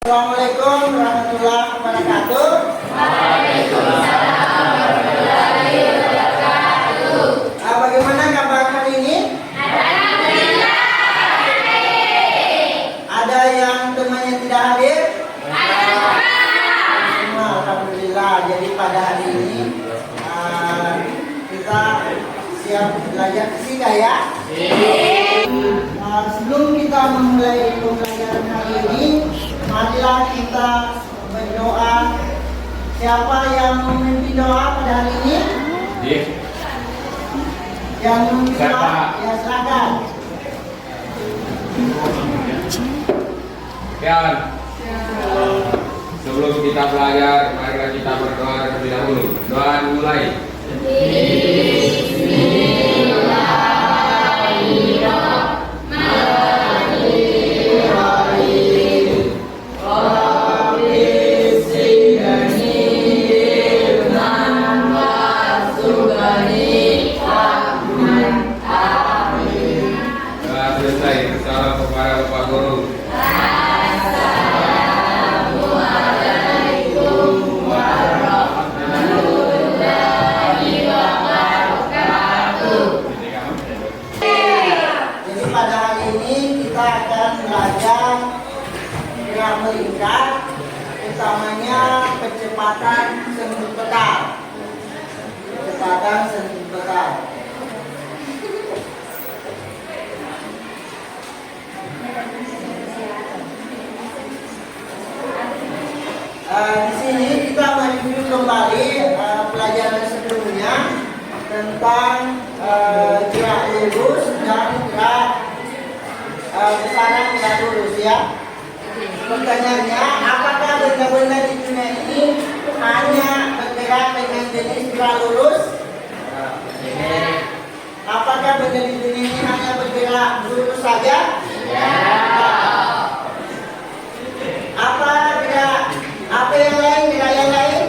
Assalamualaikum warahmatullahi wabarakatuh. Waalaikumsalam warahmatullahi wabarakatuh. Bagaimana kabar hari ini? Alhamdulillah. Ada yang temannya tidak hadir? Semua alhamdulillah. Jadi pada hari ini kita siap belajar fisika ya. Sebelum kita memulai pembelajaran hari ini, marilah kita berdoa. Siapa yang memimpin doa pada hari ini? Yang memimpin doa, ya silakan. Pian, sebelum kita belajar, mari kita berdoa terlebih dahulu. Doa dimulai. Melingkar, utamanya kecepatan sentripetal. Kecepatan sentripetal. Di sini kita mereview kembali pelajaran sebelumnya tentang gerak lurus dan gerak besaran gerak lurus ya. Pertanyaannya, apakah benda-benda di dunia ini hanya bergerak dengan jenis gerak lurus? Apakah benda di dunia ini hanya bergerak lurus saja? Ya. Apa yang lain? Gerak yang lain?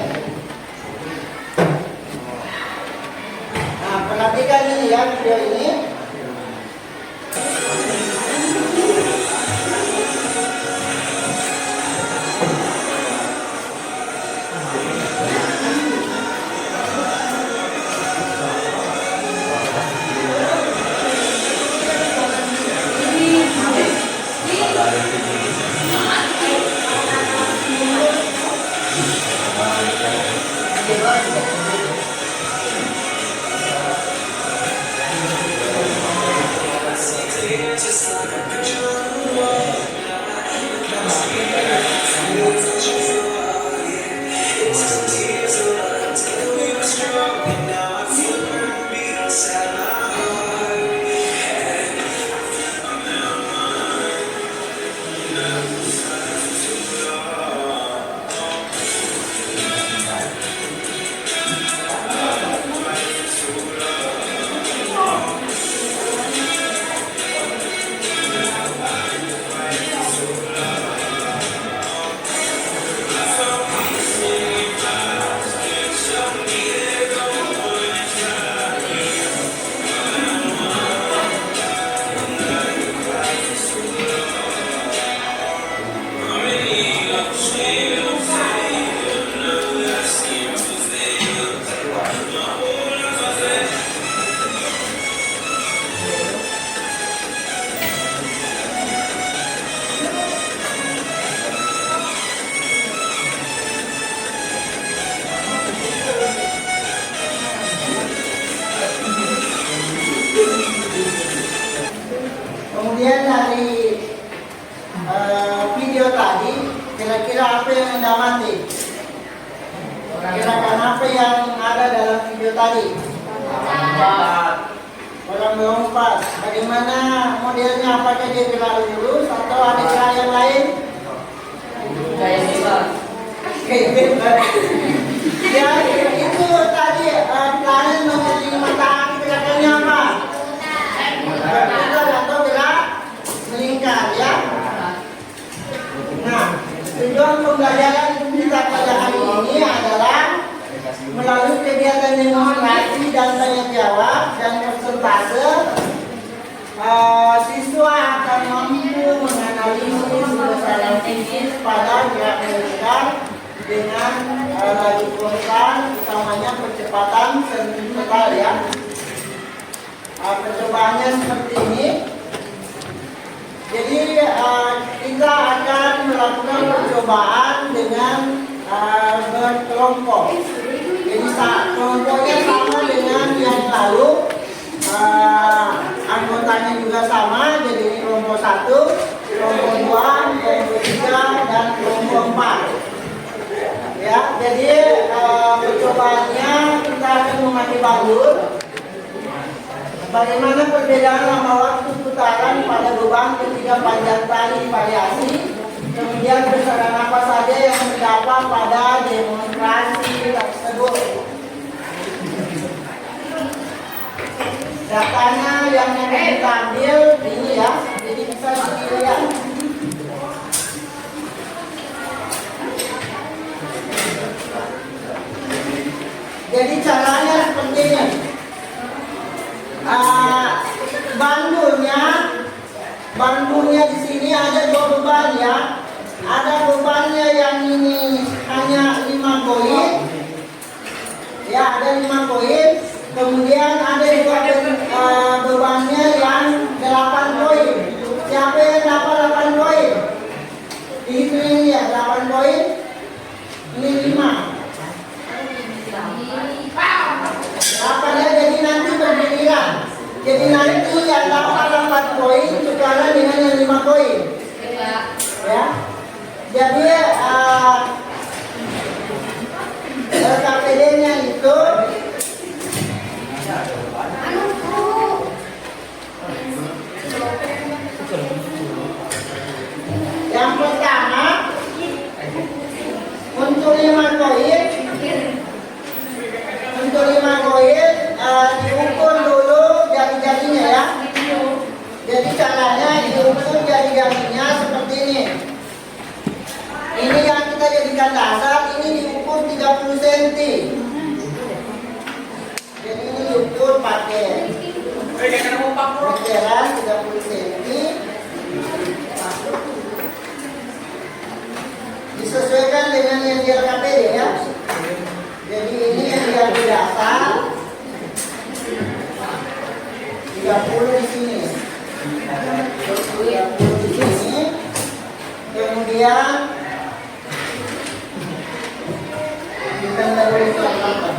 Nah, perhatikan ini ya, video ini. Kemudian dari video tadi, kira-kira apa yang Anda amati? Kira-kira apa yang ada dalam video tadi? Orang melompat. Bagaimana modelnya? Apakah dia gerak lurus atau ada gerak yang lain? Ya, itu tadi planet mengelilingi matahari, gerakannya apa? Berputar atau gerak melingkar ya. Nah, tujuan pembelajaran kita pada hari ini adalah melalui kegiatan demonstrasi dan tanya jawab dan persentase siswa akan mampu menganalisis besaran fisik pada gerak molekular dengan laju spontan, utamanya percepatan sentrifugal ya. Percobaannya seperti ini. Jadi kita akan melakukan percobaan dengan berkelompok. Jadi kelompoknya sama dengan yang lalu. Anggotanya juga sama, jadi ini kelompok 1, kelompok 2, kelompok 3, dan kelompok 4. Ya, jadi percobaannya kita akan memakai balut. Bagaimana perbedaan lama waktu putaran pada beban ketika panjang tali variasi, kemudian besaran apa saja yang terdapat pada demonstrasi tersebut. Datanya yang kita ambil ini ya, jadi bisa dilihat. Jadi caranya seperti ini. Bandulnya di sini ada 2 beban ya. Ada bebannya yang ini hanya 5 koin. Ya, ada 5 koin. Kemudian ada juga bebannya yang 8 koin. Siapa yang dapat 8 koin? Dihitung ini ya, 8 koin. Ini 5. Dapatnya jadi nanti bergiliran. Jadi nanti yang dapat 8 koin tukaran dengan yang 5 koin. Ya. Jadi LKPD-nya itu yang pertama untuk 5 koin. Untuk 5 koin diukur dulu jari-jarinya ya. Jadi caranya diukur jari-jarinya seperti ini. Ini yang kita jadikan dasar, ini diukur 30 cm. Jadi ini diukur pakai meteran 30 cm. Disesuaikan dengan yang di LKPD ya. Jadi ini yang diambil dasar 30 di sini. 30 di sini. Kemudian kita taruh apa?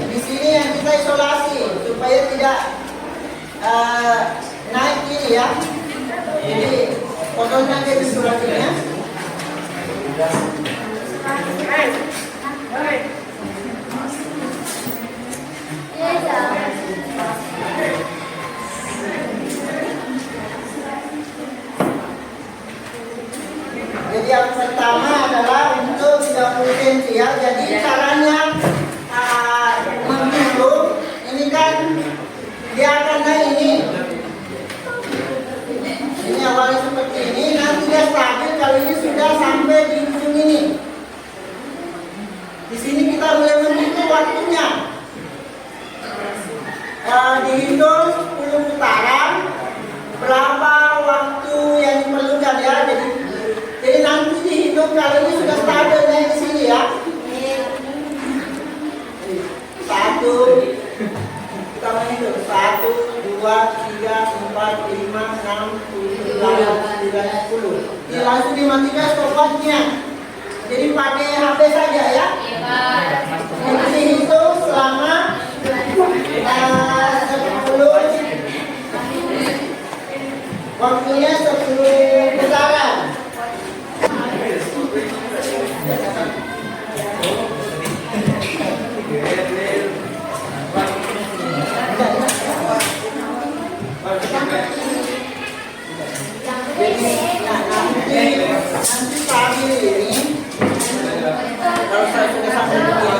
Di sini yang kita isolasi supaya tidak naik ini ya. Jadi fotonya dia isolasinya. Jadi yang pertama adalah untuk 30 cm ya. Jadi caranya menghitung ini kan dia akan naik ini. Ini awalnya seperti ini, nanti dia stabil kalau ini sudah sampai di ujung ini. Di sini kita boleh menghitung waktunya. Dihitung 10 putaran, berapa waktu yang diperlukan ya. Jadi nanti dihitung kalau ini sudah stabil naik di sini ya. 1, kita menghitung 1, 2, 3, 4, 5, 6, 7, 8, 9, 10. Ini langsung dimatikan stopwatchnya. Jadi pakai HP saja ya. Ini dihitung selama 10, waktunya 10 putaran. Nanti stabil ini kalau saya sudah sampai begini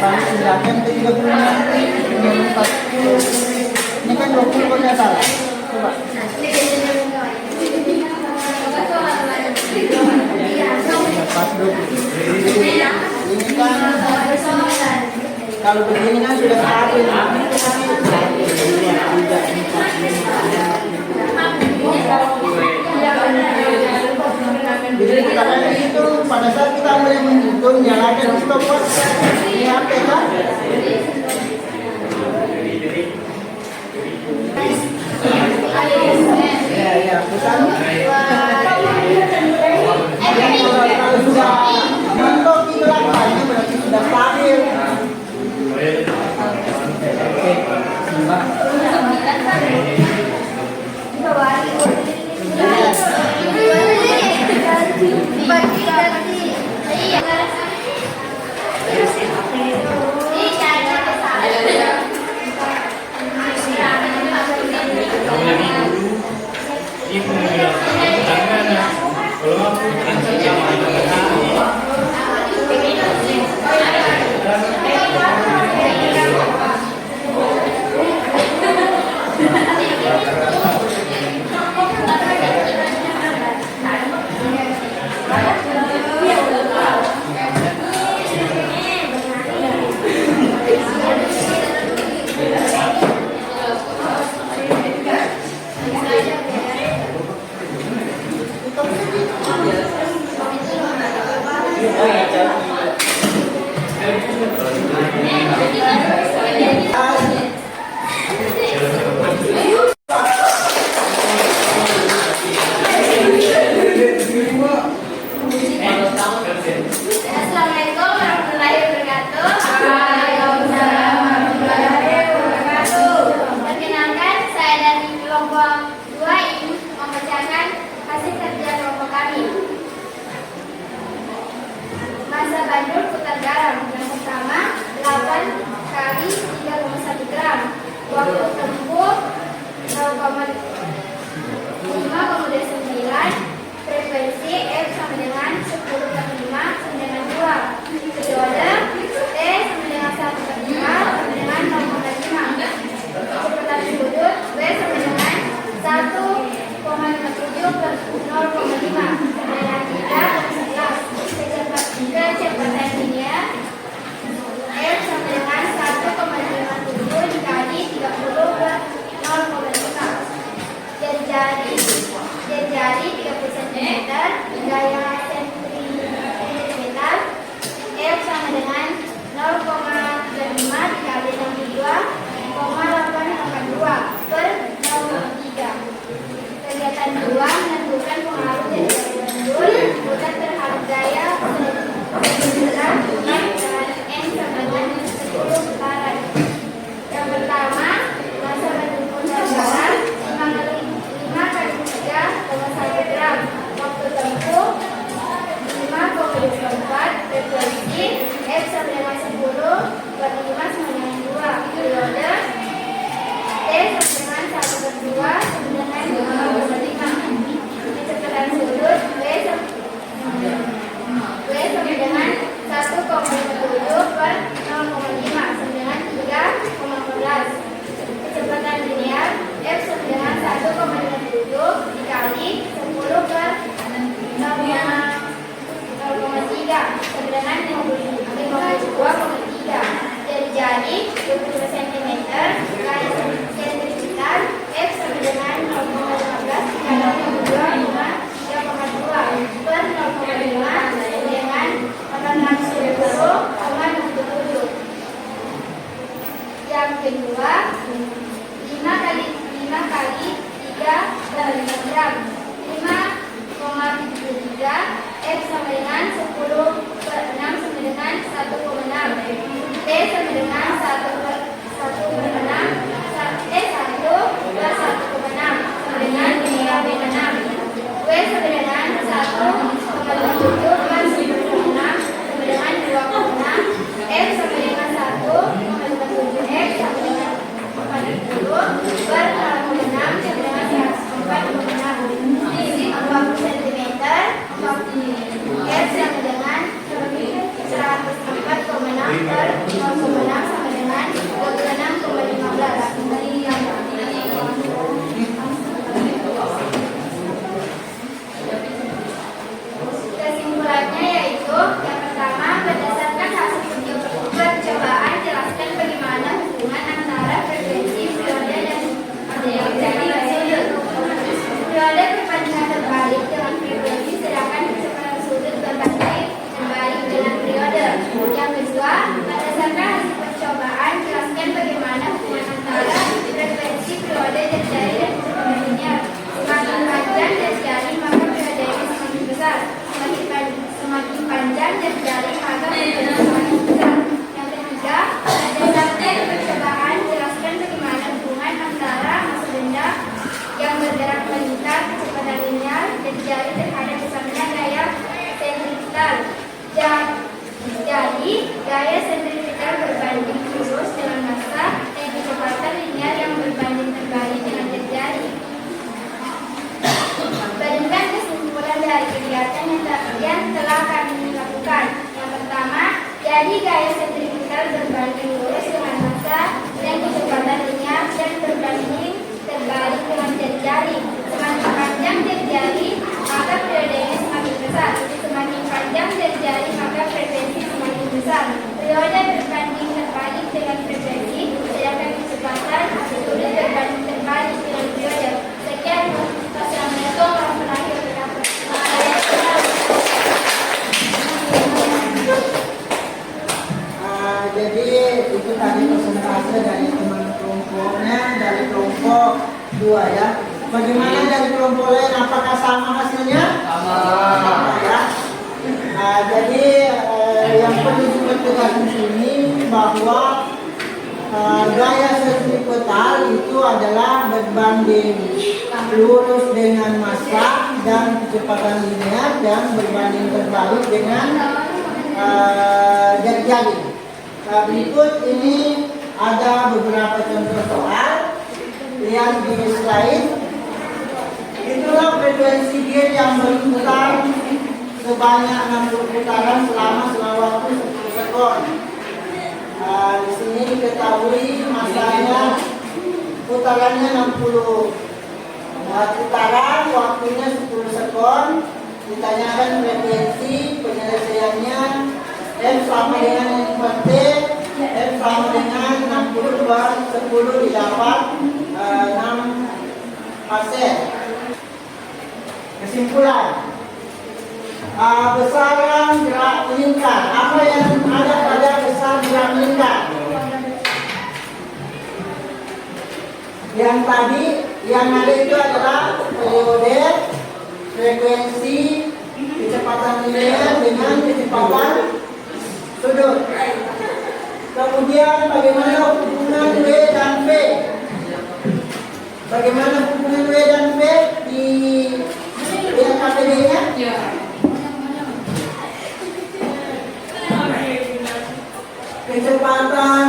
kali 9 kan 40. Ini kan 20 kalau nggak salah. Coba. Pas 20. Ini kan kalau begini kan sudah stabil. Jadi karena itu pada saat kita mulai menghitung nyalakan stopwatch ini apa kan? Ya, bukan. Kalau sudah mentok itu lakukannya berarti sudah stabil. Oke, Mbak. Assalamualaikum warahmatullahi wabarakatuh. Waalaikumsalam warahmatullahi wabarakatuh. Perkenalkan, saya dari kelompok 2 ingin membacakan hasil kerja kelompok kami. Masa bandur putar garam. Yang pertama, 8 kali 3,1 gram. Waktu tempuh 0,5 kemudian 9. Frekuensi F sama dengan 10/5 sama dengan 2. Periode T sama dengan 1/5 sama dengan 0,5. Kecepatan sudut W sama dengan 1,57/0,5 sama dengan 3,11. Kecepatan linear F sama dengan 1,57 dikali 30/0,5. Jari 30 cm, gaya sentimeter, F sama dengan 0,35 dikali 62,882 per 0,3. Kegiatan 2 menentukan pengaruh dari bandur putar terhadap gaya sentimeter dengan N sama dengan 10 putaran. Yang pertama, masa bandur putar garam 5 kali 3,1 gram. Waktu tempuh 5,24. Frekuensi F sama dengan 10/5 sama dengan 2. Periode T sama dengan 1/2 sama dengan 2,5. Kecepatan sudut W sama dengan 1,57/0,5 sama dengan 3,14. Kecepatan linear F sama dengan 1,57 dikali 10/0,3 sama dengan 52,3. Jari 20 cm kali sentimeter F sama dengan 0,15 dikali 2,3,2 per 0,5 sama dengan 810,67. Yang kedua, 5 kali 3,5 gram. 5,73 F sama dengan 10/6 sama dengan terjadi maka perbedaan semakin besar. Yang ketiga, berdasarkan percobaan jelaskan bagaimana hubungan antara massa benda yang bergerak melingkar kecepatan linear terjadi terhadap besarnya gaya sentrifugal. Jadi, gaya sentrifugal berbanding lurus dengan massa dan kecepatan linear yang berbanding terbalik dengan terjadi. Berikan kesimpulan dari kegiatan yang telah kami lakukan. Yang pertama, jadi gaya sentrifugal berbanding lurus dengan massa dan kecepatan linear dan berbanding terbalik dengan terjadi. Semakin panjang terjadi, maka periodenya semakin besar. Semakin panjang terjadi, maka frekuensi semakin besar. Periode berbanding terbalik dengan frekuensi, sedangkan kecepatan sulit berbanding terbalik dengan periode. Sekian. Wassalamualaikum warahmatullahi wabarakatuh. Jadi itu tadi presentase dari teman kelompoknya dari kelompok 2 ya. Bagaimana dari kelompok lain? Apakah sama hasilnya? Sama ya. Jadi yang perlu dipertegas di sini bahwa gaya sentripetal itu adalah berbanding lurus dengan massa dan kecepatan linear dan berbanding terbalik dengan jari-jari. Berikut ini ada beberapa contoh soal. Lihat di slide. Itulah frekuensi gear yang berputar sebanyak 60 putaran selama waktu 10 sekon. Di sini diketahui masanya putarannya 60 putaran, waktunya 10 sekon. Ditanyakan frekuensi, penyelesaiannya F sama dengan yang penting, F sama dengan 60 per 10 didapat 6%. Kesimpulan, besaran gerak melingkar. Apa yang ada pada besar gerak melingkar? Yang tadi yang ada itu adalah periode, frekuensi, kecepatan linear dengan kecepatan sudut. Kemudian bagaimana hubungan W dan V? Bagaimana hubungan W dan V di KPD-nya? Kecepatan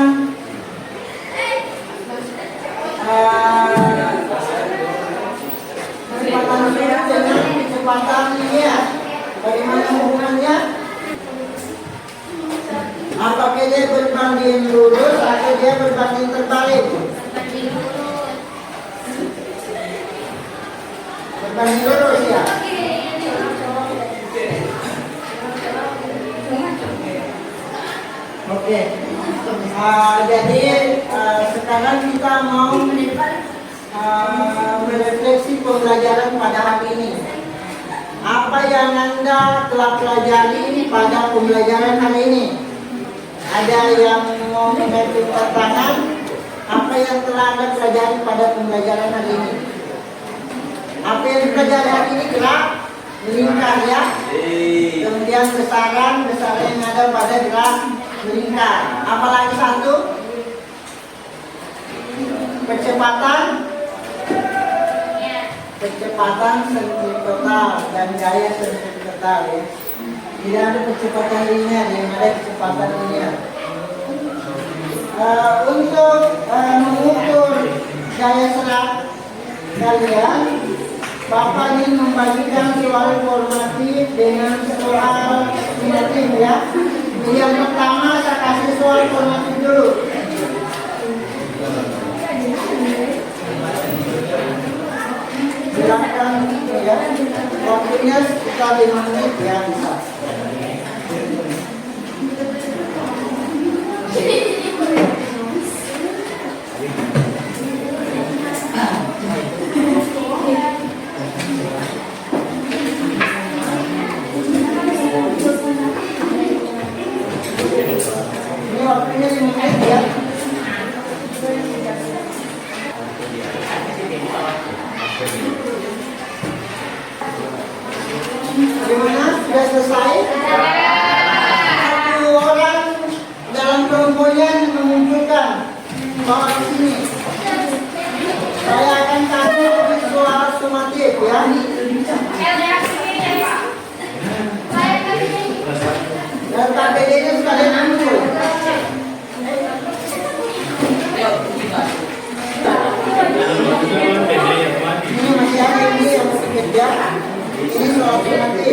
sudut dengan kecepatan linear. Bagaimana hubungannya? Apakah dia berbanding lurus atau dia berbanding terbalik? Berbanding lurus ya. Oke. Jadi sekarang kita mau merefleksi pembelajaran pada hari ini. Apa yang Anda telah pelajari pada pembelajaran hari ini? Ada yang mau mengajukan tangan? Apa yang telah Anda pelajari pada pembelajaran hari ini? Apa yang dipelajari hari ini? Gerak melingkar ya. Kemudian besaran yang ada pada gerak melingkar. Apalagi satu? Kecepatan sentripetal dan gaya sentripetal ya. Tidak ada kecepatan linear, yang ada kecepatan linear. Untuk mengukur gaya serat kalian, Bapak ingin membagikan soal formatif dengan soal summatif ya. Yang pertama saya kasih soal formatif dulu. Silakan ya. Waktunya sekitar 5 menit ya bisa. Ini waktunya 5 menit ya. Gimana? Sudah selesai? D-nya sekalian ambil. Ini masih ada ini yang masih kerja. Ini soal nanti.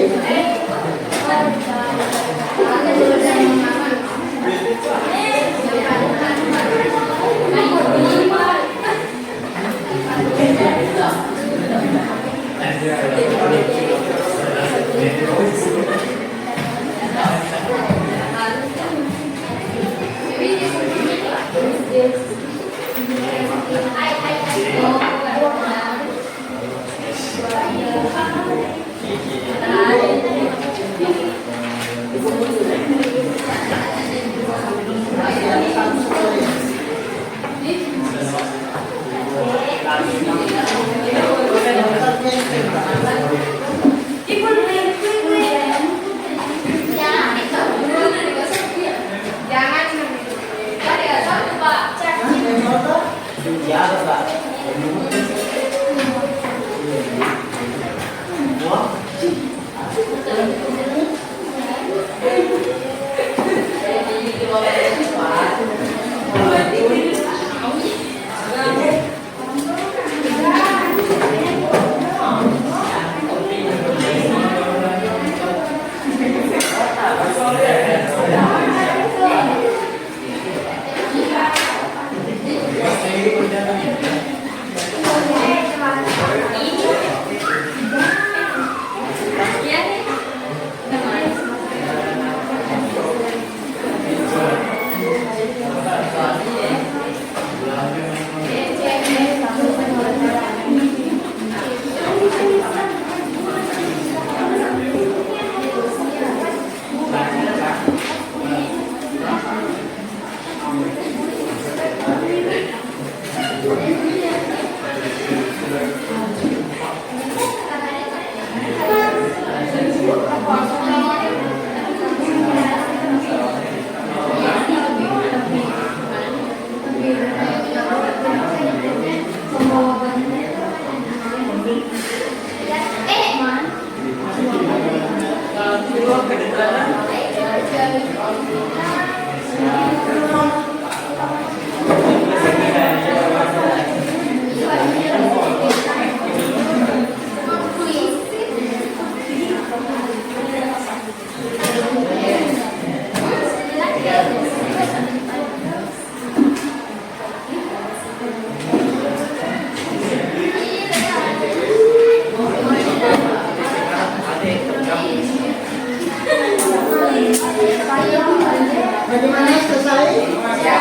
Bagaimana selesai? Ya.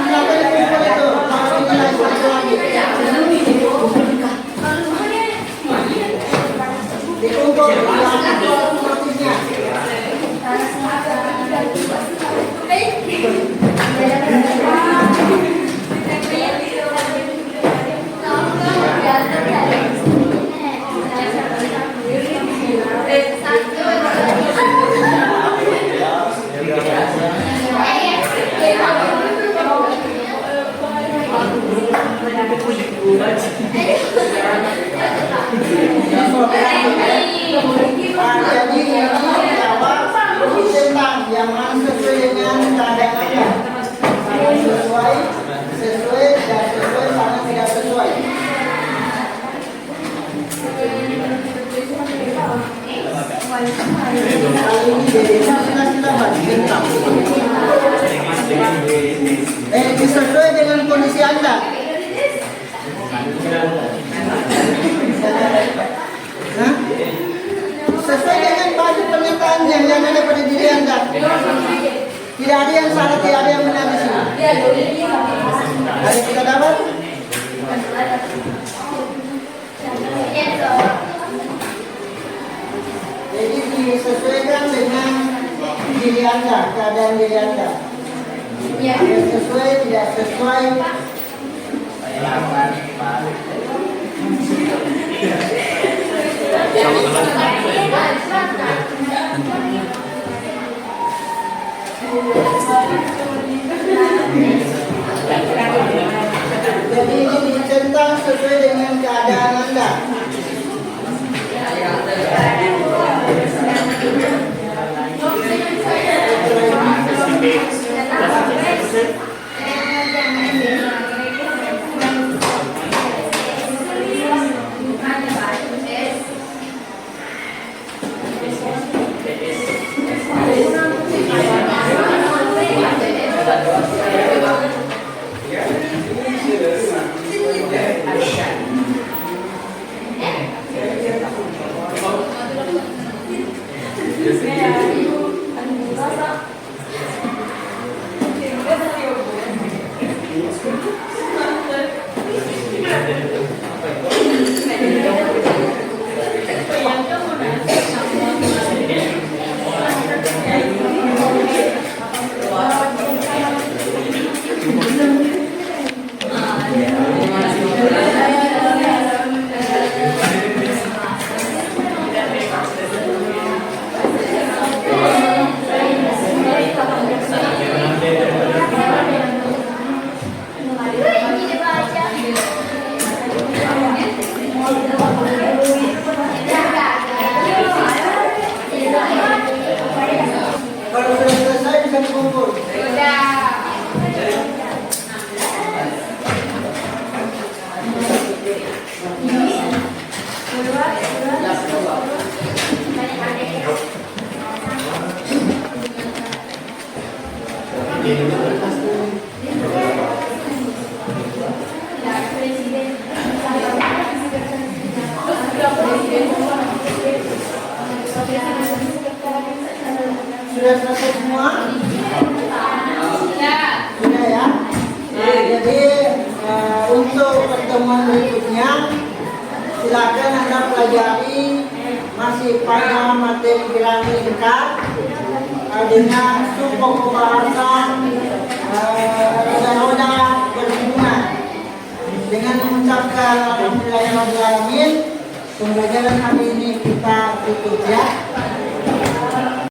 Kenapa dikumpul itu? Mau nilai satu lagi. Dikumpul motifnya. Jadi jawab tentang yang mana sesuai dengan keadaannya. Sesuai dan sesuai sama tidak sesuai. Kali ini bedanya kita bahas tentang sesuai dengan kondisi Anda. Nah, sesuai dengan baju pernyataan yang ada pada diri Anda. Tidak ada yang salah, tidak ada yang benar di sini. Hari kita dapat. Jadi disesuaikan dengan diri Anda, keadaan diri Anda. Tidak sesuai, tidak sesuai. Jadi ini dicentang sesuai dengan keadaan Anda. Sudah selesai semua? Sudah ya? Nah, jadi untuk pertemuan berikutnya silakan Anda pelajari masih pada materi piramid dekat dengan suku pembahasan roda-roda berhubungan. Dengan mengucapkan alhamdulillahirabbil alamin, pembelajaran hari ini kita tutup ya.